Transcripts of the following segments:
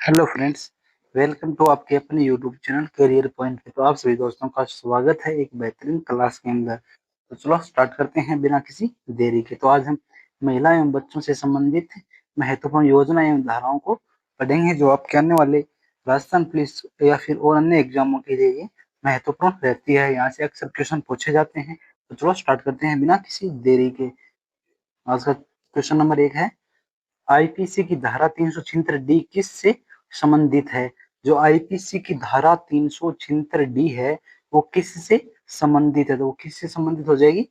Hello friends, welcome to आपके अपने YouTube channel career point पे। तो आप सभी दोस्तों का स्वागत है एक बेहतरीन क्लास के अंदर। तो चलो स्टार्ट करते हैं बिना किसी देरी के। तो आज हम महिला एवं बच्चों से संबंधित महत्वपूर्ण योजना एवं धाराओं को पढ़ेंगे, जो आपके आने वाले राजस्थान पुलिस या फिर और अन्य एग्जामों के लिए ये महत्वपूर्ण रहती है। यहाँ से अक्सर क्वेश्चन पूछे जाते हैं। तो चलो स्टार्ट करते हैं बिना किसी देरी के। आज का क्वेश्चन नंबर 1 है, आईपीसी की धारा 376 डी किस से संबंधित है? जो आईपीसी की धारा 376 डी है वो किस से संबंधित है? तो वो किससे संबंधित हो जाएगी?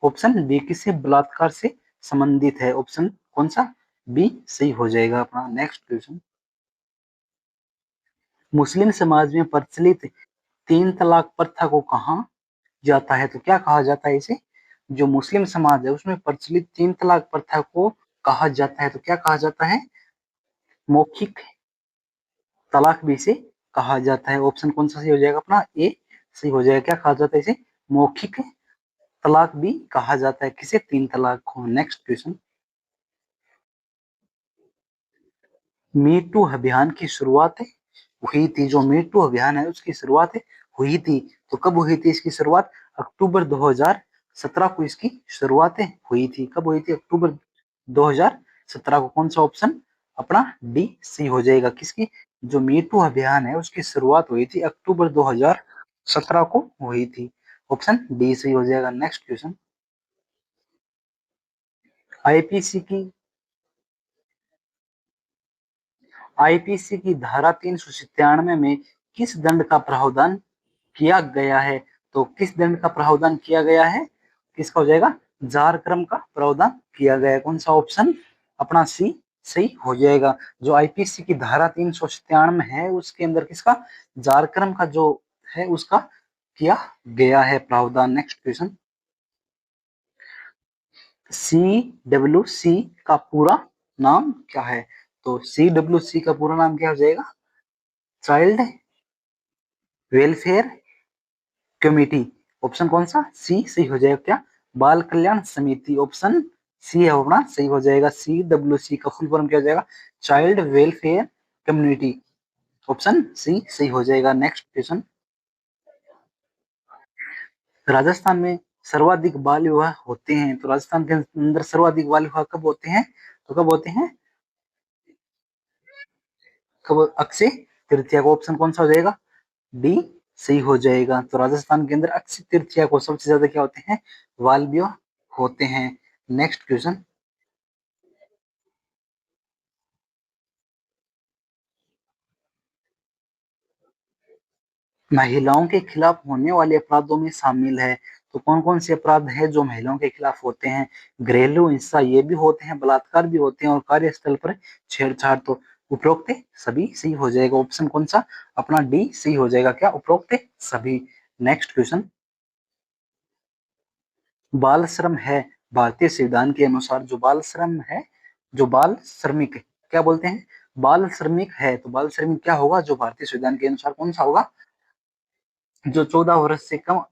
ऑप्शन बी, किससे? बलात्कार से संबंधित है। ऑप्शन कौन सा? बी सही हो जाएगा अपना। नेक्स्ट क्वेश्चन, मुस्लिम समाज में प्रचलित 3 तलाक प्रथा को कहा जाता है? तो क्या कहा जाता है इसे? जो मुस्लिम समाज है उसमें प्रचलित 3 तलाक प्रथा को कहा जाता है। तो क्या कहा जाता है? मौखिक तलाक भी इसे कहा जाता है। ऑप्शन कौन सा सही हो जाएगा अपना? ए सही हो जाएगा। क्या कहा जाता है इसे? मौखिक तलाक भी कहा जाता है। किसे? 3 तलाक को। नेक्स्ट क्वेश्चन, मी टू अभियान की शुरुआत हुई थी। जो मी टू अभियान है उसकी शुरुआत हुई थी, तो कब हुई थी इसकी शुरुआत? अक्टूबर 2017 को इसकी शुरुआत हुई थी। कब हुई थी? अक्टूबर 2017 को। कौन सा ऑप्शन अपना? डी सी हो जाएगा। किसकी? जो मी टू अभियान है उसकी शुरुआत हुई थी अक्टूबर 2017 को हुई थी। ऑप्शन डी सही हो जाएगा। नेक्स्ट क्वेश्चन, आईपीसी की आईपीसी की धारा 397 में किस दंड का प्रावधान किया गया है? तो किस दंड का प्रावधान किया गया है? किसका हो जाएगा? जार क्रम का प्रावधान किया गया है। कौन सा ऑप्शन अपना? सी सही हो जाएगा। जो आईपीसी की धारा 397 है उसके अंदर किसका? जार क्रम का जो है उसका किया गया है प्रावधान। Next question, C W C का पूरा नाम क्या है? तो सी डब्ल्यू सी का पूरा नाम क्या हो जाएगा? Child welfare committee. ऑप्शन कौन सा? सी सही हो जाएगा। क्या? बाल कल्याण समिति। ऑप्शन सी है अपना सही हो जाएगा। सी डब्ल्यू सी का फुल फॉर्म क्या हो जाएगा? Child welfare community. Option C सही हो जाएगा। नेक्स्ट क्वेश्चन, राजस्थान में सर्वाधिक बाल विवाह होते हैं। तो राजस्थान के अंदर सर्वाधिक बाल विवाह कब होते हैं? तो कब होते हैं? कब? अक्षय तृतीया को। ऑप्शन कौन सा हो जाएगा? डी सही हो जाएगा। तो राजस्थान के अंदर अक्षय तृतीया को सबसे ज्यादा क्या होते हैं? बाल विवाह होते हैं। नेक्स्ट क्वेश्चन, महिलाओं के खिलाफ होने वाले अपराधों में शामिल है। तो कौन कौन से अपराध है जो महिलाओं के खिलाफ होते हैं? घरेलू हिंसा ये भी होते हैं, बलात्कार भी होते हैं, और कार्यस्थल पर छेड़छाड़। तो उपरोक्त सभी सही हो जाएगा। ऑप्शन कौन सा अपना? डी सही हो जाएगा। क्या? उपरोक्त सभी। नेक्स्ट क्वेश्चन, बाल श्रम है भारतीय संविधान के अनुसार, जो बाल श्रम है, जो बाल श्रमिक क्या बोलते हैं? बाल श्रमिक है। तो बाल श्रमिक क्या होगा? जो भारतीय संविधान के अनुसार कौन सा होगा? जो 14 वर्ष से कम,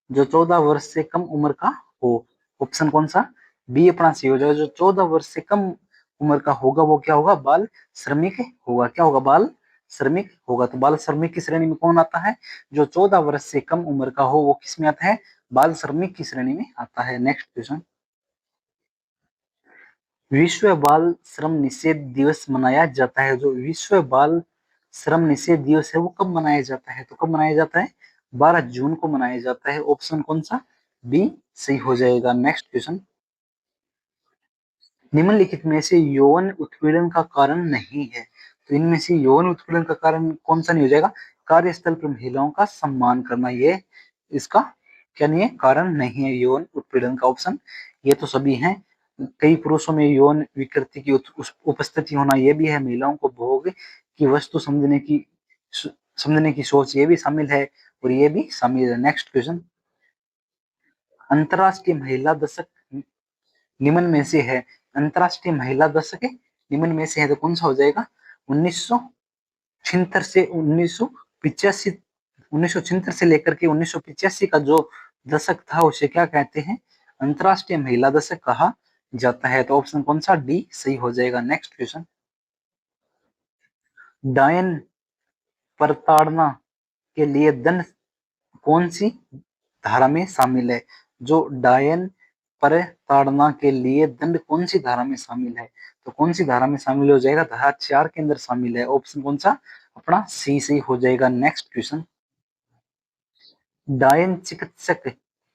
जो 14 वर्ष से कम उम्र का हो। ऑप्शन कौन सा? बी अपना सी हो जाएगा। जो 14 वर्ष से कम उम्र का होगा वो क्या होगा? बाल श्रमिक होगा। क्या होगा? बाल श्रमिक होगा। तो बाल श्रमिक की श्रेणी में कौन आता है? जो 14 वर्ष से कम उम्र का हो वो किस में आता है? बाल श्रमिक की श्रेणी में आता है। नेक्स्ट क्वेश्चन, विश्व बाल श्रम निषेध दिवस मनाया जाता है। जो विश्व बाल श्रम निषेध दिवस है वो कब मनाया जाता है? तो कब मनाया जाता है? 12 जून को मनाया जाता है। ऑप्शन कौन सा? बी सही हो जाएगा। नेक्स्ट क्वेश्चन, निम्नलिखित में से यौन उत्पीड़न का कारण नहीं है। तो इनमें से यौन उत्पीड़न का कारण कौन सा नहीं हो जाएगा? कार्यस्थल पर महिलाओं का सम्मान करना, ये इसका क्या नहीं है? कारण नहीं है यौन उत्पीड़न का। ऑप्शन ये तो सभी हैं। कई पुरुषों में यौन विकृति की उपस्थिति होना ये भी है। महिलाओं को भोग की वस्तु समझने की सोच ये भी शामिल है, और ये भी शामिल है। नेक्स्ट क्वेश्चन, अंतरराष्ट्रीय महिला दशक निम्न में से है। अंतरराष्ट्रीय महिला दशक निम्न में से है तो कौन सा हो जाएगा? 1976 से 1985, 1976 से लेकर के 1985 का जो दशक था उसे क्या कहते हैं? अंतरराष्ट्रीय महिला दशक कहा जाता है। तो ऑप्शन कौन सा? डी सही हो जाएगा। नेक्स्ट क्वेश्चन, डायन प्रताड़ना के लिए दंड कौन सी धारा में शामिल है? जो डायन प्रताड़ना के लिए दंड कौन सी धारा में शामिल है? तो कौन सी धारा में शामिल हो जाएगा? धारा 4 के अंदर शामिल है। ऑप्शन कौन सा? अपना सी सही हो जाएगा। नेक्स्ट क्वेश्चन, डायन चिकित्सक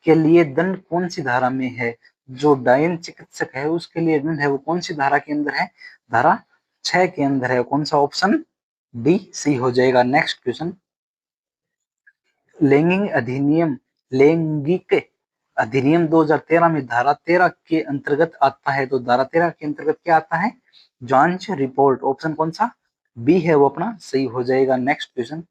के लिए दंड कौन सी धारा में है? जो डायन चिकित्सक है उसके लिए दंड है वो कौन सी धारा के अंदर है? धारा 6 के अंदर है। कौन सा? ऑप्शन डी सी हो जाएगा। नेक्स्ट क्वेश्चन, लैंगिक अधिनियम लैंगिक अधिनियम 2013 में धारा 13 के अंतर्गत आता है। तो धारा 13 के अंतर्गत क्या आता है? जांच रिपोर्ट। ऑप्शन कौन सा? बी है वो अपना सही हो जाएगा। नेक्स्ट क्वेश्चन,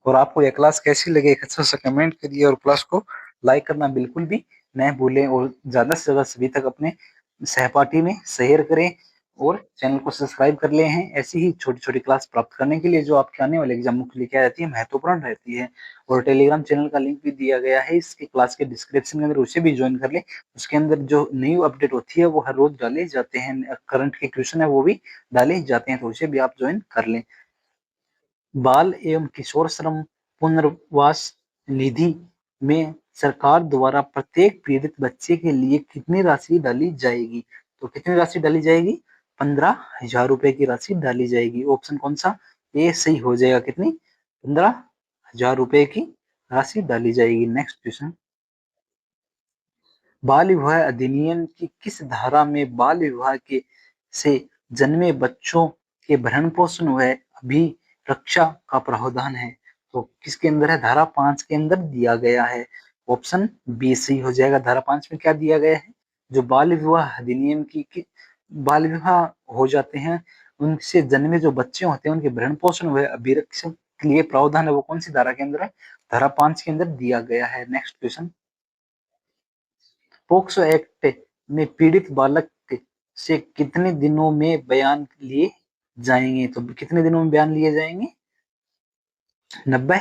और आपको यह क्लास कैसी लगी एक अच्छा सा कमेंट करिए और क्लास को लाइक करना बिल्कुल भी न भूलें और ज्यादा से ज्यादा सभी तक अपने सहपाठी में शेयर करें और चैनल को सब्सक्राइब कर ले हैं। ऐसी ही छोटी छोटी क्लास प्राप्त करने के लिए जो आपके आने वाले एग्जाम के लिए क्या रहती है? महत्वपूर्ण रहती है। और टेलीग्राम चैनल का लिंक भी दिया गया है इसकी क्लास के डिस्क्रिप्शन के अंदर, उसे भी ज्वाइन कर ले। उसके अंदर जो न्यू अपडेट होती है वो हर रोज डाले जाते हैं, करंट के क्वेश्चन है वो भी डाले जाते हैं, तो उसे भी आप ज्वाइन कर लें। बाल एवं किशोर श्रम पुनर्वास निधि में सरकार द्वारा प्रत्येक पीड़ित बच्चे के लिए कितनी राशि डाली जाएगी? तो कितनी राशि डाली जाएगी? 15,000 रुपए की राशि डाली जाएगी। ऑप्शन कौन सा? ए सही हो जाएगा। कितनी? 15,000 रुपए की राशि डाली जाएगी। नेक्स्ट क्वेश्चन, बाल विवाह अधिनियम की किस धारा में बाल विवाह के से जन्मे बच्चों के भरण पोषण व अभिरक्षा का प्रावधान है? तो किसके अंदर है? धारा 5 के अंदर दिया गया है। ऑप्शन बी सही हो जाएगा। धारा 5 में क्या दिया गया है? जो बाल विवाह अधिनियम की बाल विवाह हो जाते हैं उनसे जन्मे जो बच्चे होते हैं उनके भरण पोषण व अभिरक्षा के लिए प्रावधान है वो कौन सी धारा के अंदर है? धारा 5 के अंदर दिया गया है। नेक्स्ट क्वेश्चन, पोक्सो एक्ट में पीड़ित बालक से कितने दिनों में बयान लिए जाएंगे? तो कितने दिनों में बयान लिए जाएंगे? 90?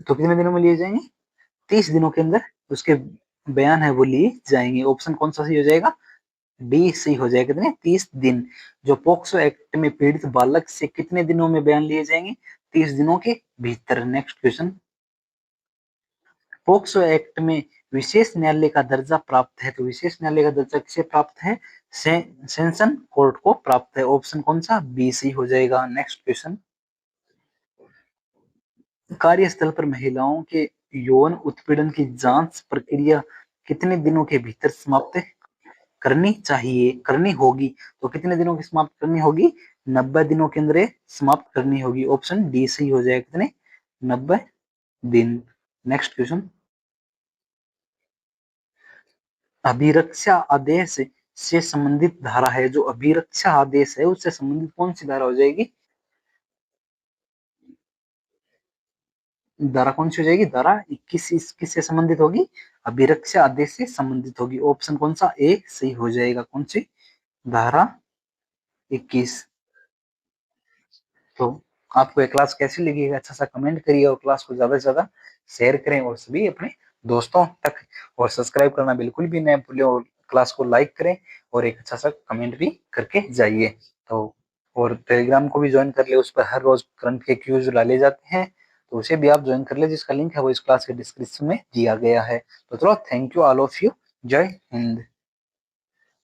तो कितने दिनों में लिए जाएंगे? 30 दिनों के अंदर उसके बयान है वो लिए जाएंगे। ऑप्शन कौन सा सही हो जाएगा? डी सही हो जाएगा। कितने? 30 दिन। जो पोक्सो एक्ट में पीड़ित बालक से कितने दिनों में बयान लिए जाएंगे? 30 दिनों के भीतर। नेक्स्ट क्वेश्चन, पोक्सो एक्ट में विशेष न्यायालय का दर्जा प्राप्त है। तो विशेष न्यायालय का दर्जा किसे प्राप्त है? सेशन कोर्ट को प्राप्त है। ऑप्शन कौन सा? बी सी हो जाएगा। नेक्स्ट क्वेश्चन, कार्यस्थल पर महिलाओं के यौन उत्पीड़न की जांच प्रक्रिया कितने दिनों के भीतर समाप्त करनी चाहिए, करनी होगी? तो कितने दिनों की समाप्त करनी होगी? 90 दिनों के अंदर समाप्त करनी होगी। ऑप्शन डी सही हो जाएगा। कितने? 90 दिन। नेक्स्ट क्वेश्चन, अभिरक्षा आदेश से संबंधित धारा है। जो अभिरक्षा आदेश है उससे संबंधित कौन सी धारा हो जाएगी? धारा कौन सी हो जाएगी? धारा 21 किससे संबंधित होगी? अभिरक्षा आदेश से संबंधित होगी। ऑप्शन कौन सा? ए सही हो जाएगा। कौन सी? धारा 21। तो आपको ये क्लास कैसी लगी? अच्छा सा कमेंट करिए और क्लास को ज्यादा से ज्यादा शेयर करें और सभी अपने दोस्तों तक, और सब्सक्राइब करना बिल्कुल भी न भूलें और क्लास को लाइक करें और एक अच्छा सा कमेंट भी करके जाइए। तो और टेलीग्राम को भी ज्वाइन कर ले, उस पर हर रोज करंट के क्यूज डाले जाते हैं, तो उसे भी आप ज्वाइन कर ले, जिसका लिंक है वो इस क्लास के डिस्क्रिप्शन में दिया गया है। तो चलो, thank you all of you. जय हिंद।